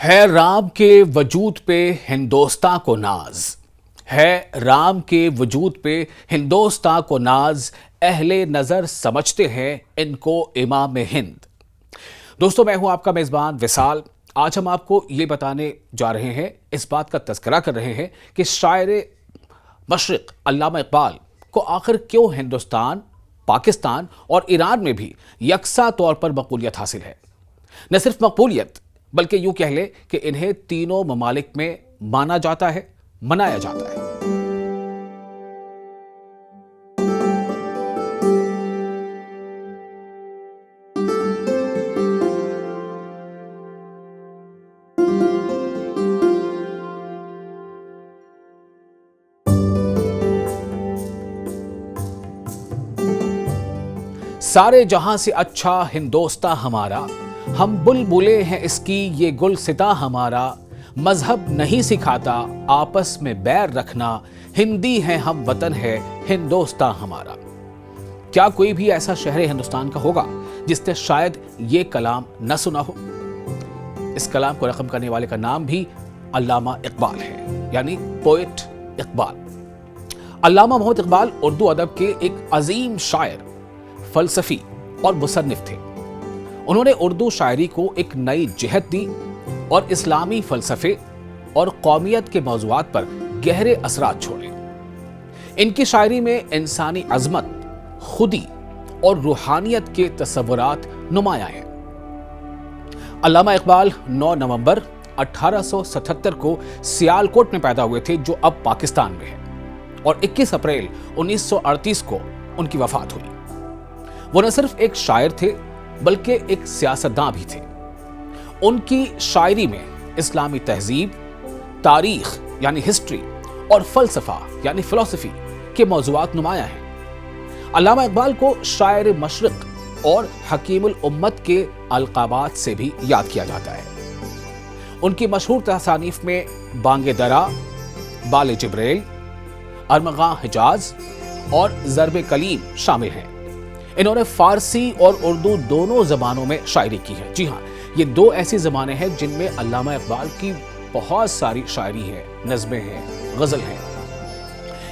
ہے رام کے وجود پہ ہندوستاں کو ناز، ہے رام کے وجود پہ ہندوستاں کو ناز، اہل نظر سمجھتے ہیں ان کو امام ہند۔ دوستو، میں ہوں آپ کا میزبان وصال۔ آج ہم آپ کو یہ بتانے جا رہے ہیں، اس بات کا تذکرہ کر رہے ہیں کہ شاعر مشرق علامہ اقبال کو آخر کیوں ہندوستان، پاکستان اور ایران میں بھی یکساں طور پر مقبولیت حاصل ہے۔ نہ صرف مقبولیت بلکہ یوں کہہ لیں کہ انہیں تینوں ممالک میں مانا جاتا ہے، منایا جاتا ہے۔ سارے جہاں سے اچھا ہندوستاں ہمارا، ہم بلبلیں ہیں اس کی یہ گلستاں ہمارا، مذہب نہیں سکھاتا آپس میں بیر رکھنا، ہندی ہے ہم وطن ہے ہندوستاں ہمارا۔ کیا کوئی بھی ایسا شہر ہندوستان کا ہوگا جس نے شاید یہ کلام نہ سنا ہو؟ اس کلام کو رقم کرنے والے کا نام بھی علامہ اقبال ہے، یعنی پوئٹ اقبال۔ علامہ محمد اقبال اردو ادب کے ایک عظیم شاعر، فلسفی اور مصنف تھے۔ انہوں نے اردو شاعری کو ایک نئی جہت دی اور اسلامی فلسفے اور قومیت کے موضوعات پر گہرے اثرات چھوڑے۔ ان کی شاعری میں انسانی عظمت، خودی اور روحانیت کے تصورات نمایاں ہیں۔ علامہ اقبال 9 نومبر 1877 کو سیالکوٹ میں پیدا ہوئے تھے، جو اب پاکستان میں ہے، اور 21 اپریل 1938 کو ان کی وفات ہوئی۔ وہ نہ صرف ایک شاعر تھے بلکہ ایک سیاستداں بھی تھے۔ ان کی شاعری میں اسلامی تہذیب، تاریخ یعنی ہسٹری اور فلسفہ یعنی فلسفی کے موضوعات نمایاں ہیں۔ علامہ اقبال کو شاعر مشرق اور حکیم الامت کے القابات سے بھی یاد کیا جاتا ہے۔ ان کی مشہور تصانیف میں بانگ درا، بال جبریل، ارمغاں حجاز اور ضرب کلیم شامل ہیں۔ انہوں نے فارسی اور اردو دونوں زبانوں میں شاعری کی ہے۔ جی ہاں، یہ دو ایسی زبانیں ہیں جن میں علامہ اقبال کی بہت ساری شاعری ہے، نظمیں ہیں، غزل ہیں۔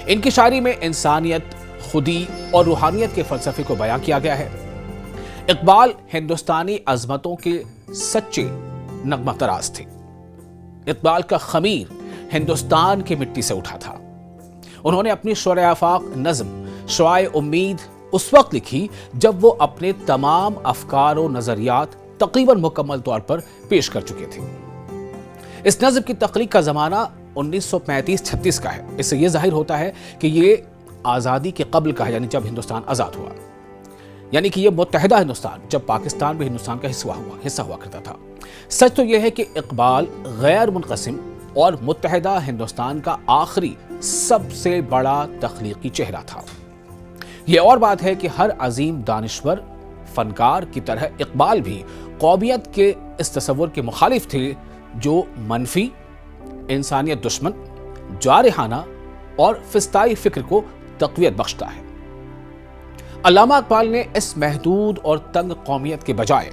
ان کی شاعری میں انسانیت، خودی اور روحانیت کے فلسفے کو بیان کیا گیا ہے۔ اقبال ہندوستانی عظمتوں کے سچے نغمہ طراز تھے۔ اقبال کا خمیر ہندوستان کی مٹی سے اٹھا تھا۔ انہوں نے اپنی شعر آفاق نظم شعاع امید اس وقت لکھی جب وہ اپنے تمام افکار و نظریات تقریباً مکمل طور پر پیش کر چکے تھے۔ اس نظم کی تخلیق کا زمانہ 1935-36 کا ہے۔ اس سے یہ ظاہر ہوتا ہے کہ یہ آزادی کے قبل کا ہے، یعنی جب ہندوستان آزاد ہوا، یعنی کہ یہ متحدہ ہندوستان، جب پاکستان بھی ہندوستان کا حصہ ہوا کرتا تھا۔ سچ تو یہ ہے کہ اقبال غیر منقسم اور متحدہ ہندوستان کا آخری سب سے بڑا تخلیقی چہرہ تھا۔ یہ اور بات ہے کہ ہر عظیم دانشور، فنکار کی طرح اقبال بھی قومیت کے اس تصور کے مخالف تھے جو منفی، انسانیت دشمن، جارحانہ اور فسطائی فکر کو تقویت بخشتا ہے۔ علامہ اقبال نے اس محدود اور تنگ قومیت کے بجائے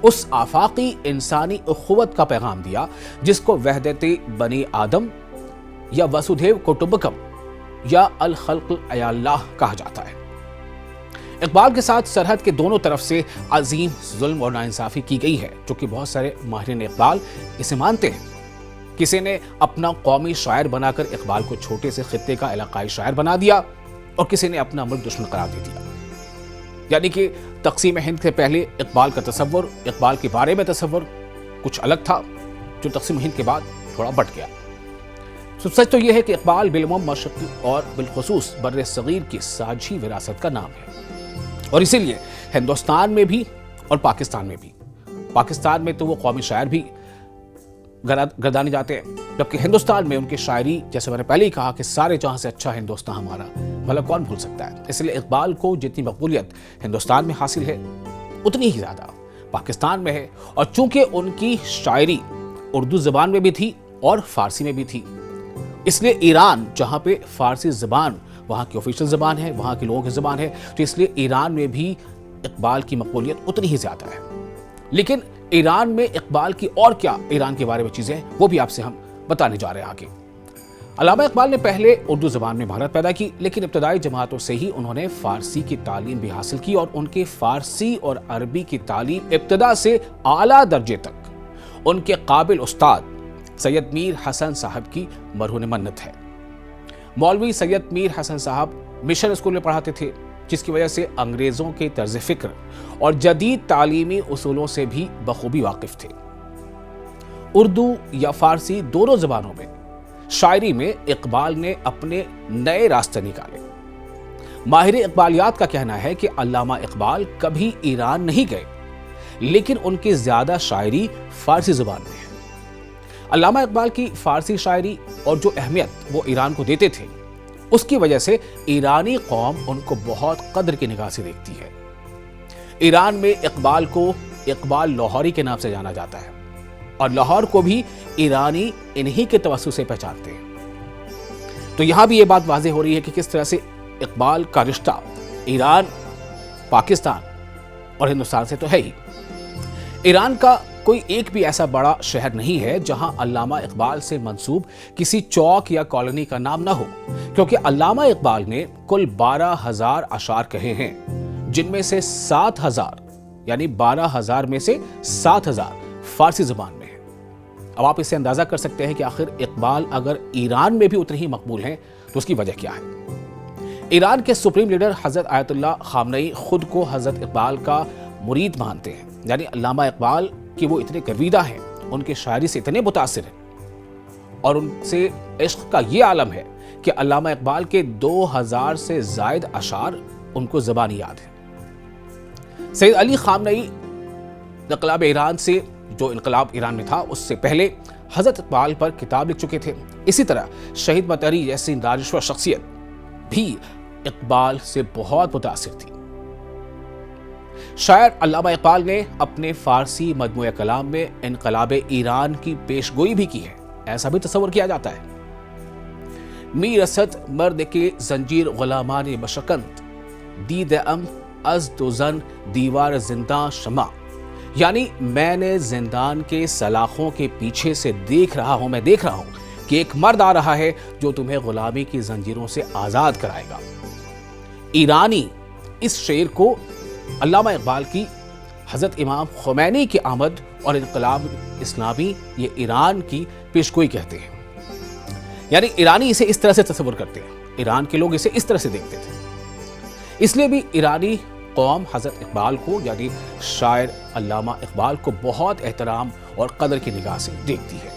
اس آفاقی انسانی اخوت کا پیغام دیا جس کو وحدت بنی آدم یا وسودھیو کٹمبکم یا الخلق عیاللہ کہا جاتا ہے۔ اقبال کے ساتھ سرحد کے دونوں طرف سے عظیم ظلم اور ناانصافی کی گئی ہے، جو کہ بہت سارے ماہرین اقبال اسے مانتے ہیں۔ کسی نے اپنا قومی شاعر بنا کر اقبال کو چھوٹے سے خطے کا علاقائی شاعر بنا دیا اور کسی نے اپنا ملک دشمن قرار دے دیا۔ یعنی کہ تقسیم ہند سے پہلے اقبال کا تصور، اقبال کے بارے میں تصور کچھ الگ تھا، جو تقسیم ہند کے بعد تھوڑا بٹ گیا۔ سچ تو یہ ہے کہ اقبال بالعموم مشرق اور بالخصوص بر صغیر کی ساجھی وراثت کا نام ہے، اور اسی لیے ہندوستان میں بھی اور پاکستان میں بھی۔ پاکستان میں تو وہ قومی شاعر بھی گردانے جاتے ہیں، جبکہ ہندوستان میں ان کی شاعری، جیسے میں نے پہلے ہی کہا کہ سارے جہاں سے اچھا ہندوستان ہمارا، مطلب کون بھول سکتا ہے۔ اس لیے اقبال کو جتنی مقبولیت ہندوستان میں حاصل ہے اتنی ہی زیادہ پاکستان میں ہے، اور چونکہ ان کی شاعری اردو زبان میں بھی تھی اور فارسی میں بھی تھی، اس لیے ایران، جہاں پہ فارسی زبان وہاں کی آفیشل زبان ہے، وہاں کے لوگوں کی زبان ہے، تو اس لیے ایران میں بھی اقبال کی مقبولیت اتنی ہی زیادہ ہے۔ لیکن ایران میں اقبال کی اور کیا ایران کے بارے میں چیزیں ہیں وہ بھی آپ سے ہم بتانے جا رہے ہیں آگے۔ علامہ اقبال نے پہلے اردو زبان میں مہارت پیدا کی، لیکن ابتدائی جماعتوں سے ہی انہوں نے فارسی کی تعلیم بھی حاصل کی، اور ان کے فارسی اور عربی کی تعلیم ابتدا سے اعلیٰ درجے تک ان کے قابل استاد سید میر حسن صاحب کی مرہون منت ہے۔ مولوی سید میر حسن صاحب مشن اسکول میں پڑھاتے تھے، جس کی وجہ سے انگریزوں کے طرز فکر اور جدید تعلیمی اصولوں سے بھی بخوبی واقف تھے۔ اردو یا فارسی دونوں زبانوں میں شاعری میں اقبال نے اپنے نئے راستے نکالے۔ ماہر اقبالیات کا کہنا ہے کہ علامہ اقبال کبھی ایران نہیں گئے، لیکن ان کی زیادہ شاعری فارسی زبان میں ہے۔ علامہ اقبال کی فارسی شاعری اور جو اہمیت وہ ایران کو دیتے تھے، اس کی وجہ سے ایرانی قوم ان کو بہت قدر کی نگاہ سے دیکھتی ہے۔ ایران میں اقبال کو اقبال لاہوری کے نام سے جانا جاتا ہے، اور لاہور کو بھی ایرانی انہی کے توسط سے پہچانتے ہیں۔ تو یہاں بھی یہ بات واضح ہو رہی ہے کہ کس طرح سے اقبال کا رشتہ ایران، پاکستان اور ہندوستان سے تو ہے ہی۔ ایران کا کوئی ایک بھی ایسا بڑا شہر نہیں ہے جہاں علامہ اقبال سے منسوب کسی چوک یا کالونی کا نام نہ ہو، کیونکہ علامہ اقبال نے کل 12,000 اشعار کہے ہیں، جن میں سے 7,000 یعنی 12,000 میں سے 7,000 فارسی زبان میں ہے۔ اب آپ اس سے اندازہ کر سکتے ہیں کہ آخر اقبال اگر ایران میں بھی اتنے ہی مقبول ہیں تو اس کی وجہ کیا ہے۔ ایران کے سپریم لیڈر حضرت آیت اللہ خامنئی خود کو حضرت اقبال کا مرید مانتے ہیں، یعنی علامہ اقبال کہ وہ اتنے گرویدہ ہیں، ان کے شاعری سے اتنے متاثر ہیں، اور ان سے عشق کا یہ عالم ہے کہ علامہ اقبال کے 2,000 سے زائد اشعار ان کو زبانی یاد ہیں۔ سید علی خامنئی انقلاب ایران سے، جو انقلاب ایران میں تھا اس سے پہلے، حضرت اقبال پر کتاب لکھ چکے تھے۔ اسی طرح شہید مطہری جیسی دانشور شخصیت بھی اقبال سے بہت متاثر تھی۔ شاعر علامہ اقبال نے اپنے فارسی مجموعہ کلام میں انقلاب ایران کی پیشگوئی بھی کی ہے، ایسا بھی تصور کیا جاتا ہے۔ میر اسد مرد کے زنجیر غلامان بشکند، دید ام از دو زن دیوار زنداں شمع، یعنی میں نے زندان کے سلاخوں کے پیچھے سے دیکھ رہا ہوں کہ ایک مرد آ رہا ہے جو تمہیں غلامی کی زنجیروں سے آزاد کرائے گا۔ ایرانی اس شعر کو علامہ اقبال کی حضرت امام خمینی کی آمد اور انقلاب اسلامی یہ ایران کی پیشگوئی کہتے ہیں، یعنی ایرانی اسے اس طرح سے تصور کرتے ہیں، ایران کے لوگ اسے اس طرح سے دیکھتے تھے۔ اس لیے بھی ایرانی قوم حضرت اقبال کو، یعنی شاعر علامہ اقبال کو بہت احترام اور قدر کی نگاہ سے دیکھتی ہے۔